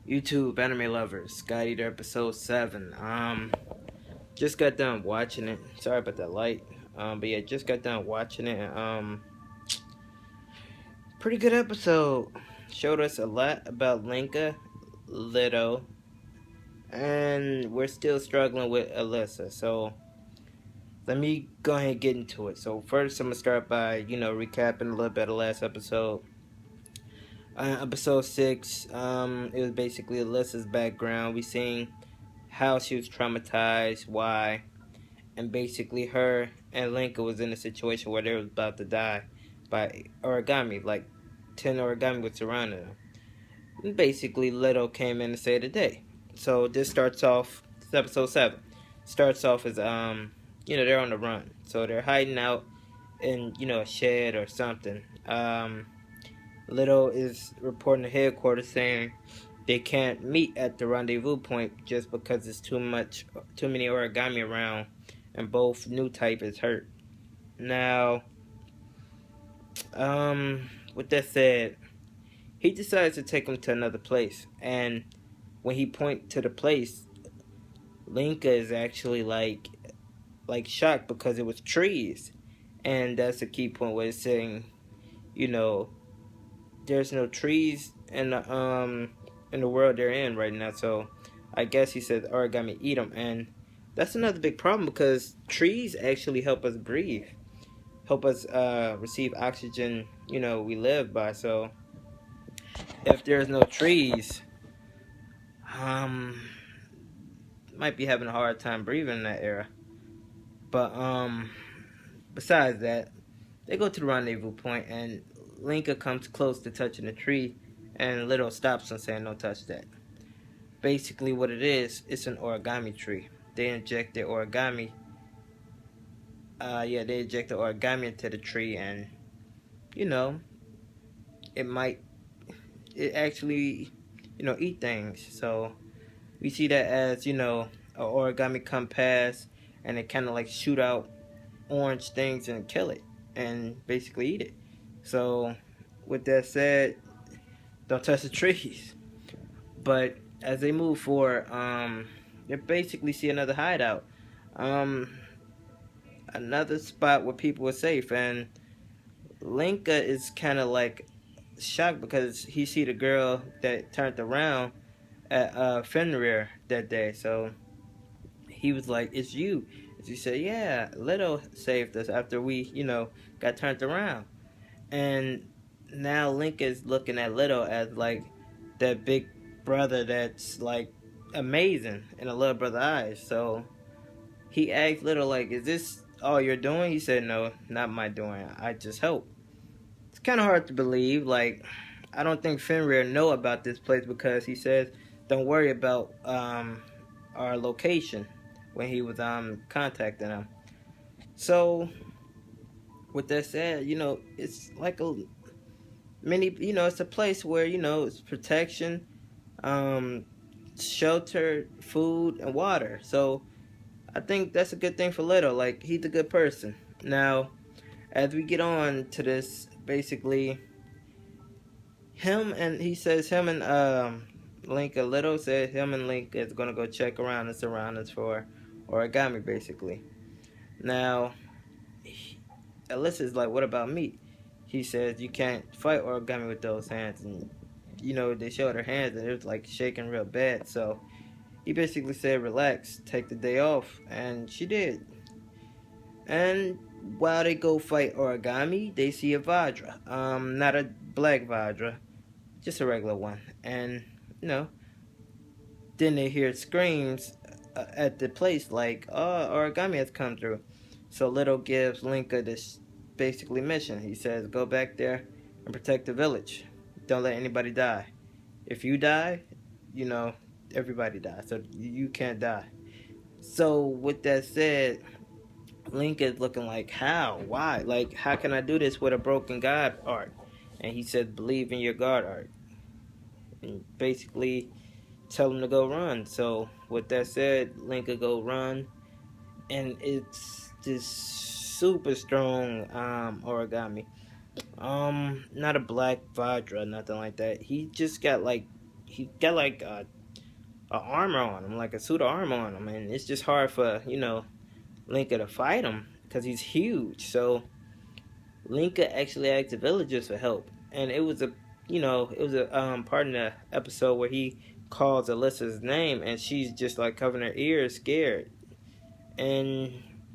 YouTube anime lovers, God Eater episode 7. Just got done watching it. Sorry about that light. But yeah, just got done watching it. Pretty good episode. Showed us a lot about Lenka, Little, and we're still struggling with Alyssa. So let me go ahead and get into it. So first, I'm gonna start by recapping a little bit of last episode. Episode 6. It was basically Alyssa's background. We seen how she was traumatized, why, and basically her and Lenka was in a situation where they was about to die by Aragami. Like 10 Aragami was surrounding them. And basically, Leto came in to save the day. So this starts off. This episode 7 starts off as they're on the run, so they're hiding out in a shed or something. Little is reporting to headquarters saying they can't meet at the rendezvous point just because it's too many origami around, and both new type is hurt. Now, with that said, he decides to take him to another place, and when he points to the place, Lenka is actually like shocked because it was trees, and that's a key point where it's saying, there's no trees in the world they're in right now. So I guess he said origami eat them, and that's another big problem because trees actually help us breathe, help us receive oxygen. We live by. So if there's no trees, might be having a hard time breathing in that era. But besides that, they go to the rendezvous point, and Lenka comes close to touching the tree, and Little stops and saying, "Don't touch that." Basically, what it is, it's an origami tree. They inject the origami. They inject the origami into the tree, and it actually, eat things. So we see that as a origami come past, and it kind of like shoot out orange things and kill it, and basically eat it. So with that said, don't touch the trees. But as they move forward, they basically see another hideout, another spot where people are safe, and Lenka is kind of like shocked because he see the girl that turned around at Fenrir that day. So he was like, "It's you." And she said, "Yeah, Little saved us after we, got turned around." And now Link is looking at Little as like that big brother that's like amazing in a little brother eyes. So he asked Little like, "Is this all you're doing?" He said, "No, not my doing. I just help." It's kind of hard to believe. Like, I don't think Fenrir know about this place because he says, "Don't worry about our location," when he was contacting him. So with that said, it's like a many, it's a place where it's protection, shelter, food, and water. So I think that's a good thing for Little. Like, he's a good person. Now, as we get on to this, basically him and Link, a Little said him and Link is gonna go check around the surroundings for origami, basically. Now Alyssa's like, "What about me?" He says, "You can't fight origami with those hands." And they showed her hands, and it was like shaking real bad. So he basically said, "Relax, take the day off," and she did. And while they go fight origami, they see a Vajra. Not a black Vajra, just a regular one. And then they hear screams at the place like, "Oh, origami has come through." So Little gives Lenka this basically mission. He says, "Go back there and protect the village. Don't let anybody die. If you die, everybody dies. So you can't die." So with that said, Lenka is looking like, how? Why? Like, how can I do this with a broken God art? And he said, "Believe in your God art." And basically tell him to go run. So with that said, Lenka go run, and it's this super strong origami. Not a black Vajra, nothing like that. He just got like he got like a armor on him, like a suit of armor on him, and it's just hard for Lenka to fight him because he's huge. So Lenka actually asked the villagers for help, and it was a part in the episode where he calls Alyssa's name, and she's just like covering her ears, scared, and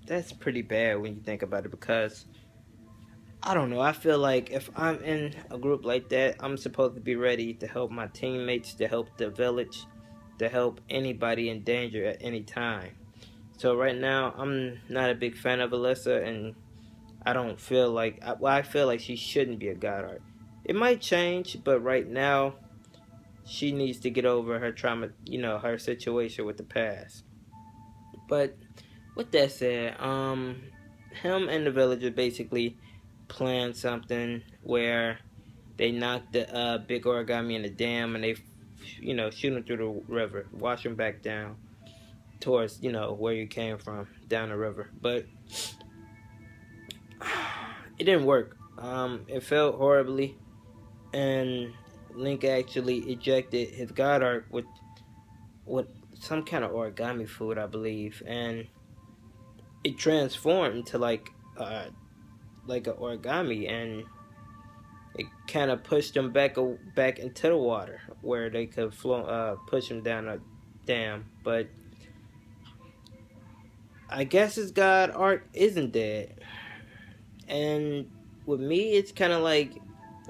that's pretty bad when you think about it because I don't know. I feel like if I'm in a group like that, I'm supposed to be ready to help my teammates, to help the village, to help anybody in danger at any time. So right now, I'm not a big fan of Alyssa, and I don't feel like I feel like she shouldn't be a god art. It might change, but right now, she needs to get over her trauma, her situation with the past. But with that said, him and the villager basically planned something where they knocked the big Aragami in the dam, and they, shoot him through the river, wash him back down towards, where you came from, down the river. But it didn't work. It failed horribly, and Link actually ejected his god art with some kind of origami food, I believe, and it transformed into like an origami, and it kind of pushed them back into the water where they could push him down a dam. But I guess his god art isn't dead, and with me, it's kind of like,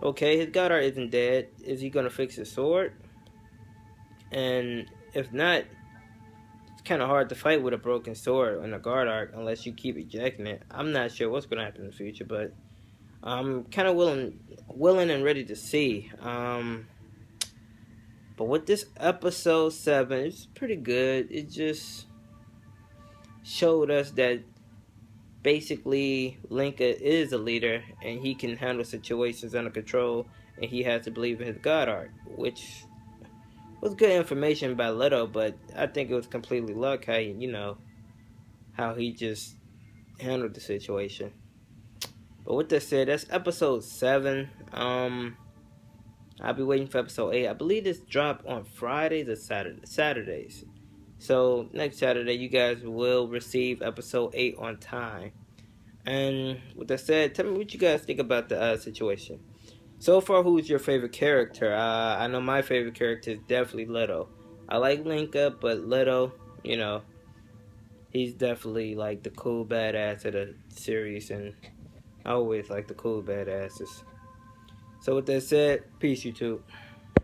okay, his god art isn't dead. Is he gonna fix his sword? And if not, it's kind of hard to fight with a broken sword and a guard art unless you keep ejecting it. I'm not sure what's gonna happen in the future, but I'm kind of willing and ready to see. But with this episode 7, it's pretty good. It just showed us that basically Lenka is a leader and he can handle situations under control, and he has to believe in his god art, which was good information by Leto, but I think it was completely luck how he just handled the situation. But with that said, that's episode 7. I'll be waiting for episode 8. I believe this dropped on Fridays or Saturdays. So next Saturday, you guys will receive episode 8 on time. And with that said, tell me what you guys think about the situation. So far, who's your favorite character? I know my favorite character is definitely Leto. I like Lenka, but Leto, he's definitely like the cool badass of the series, and I always like the cool badasses. So with that said, peace, YouTube.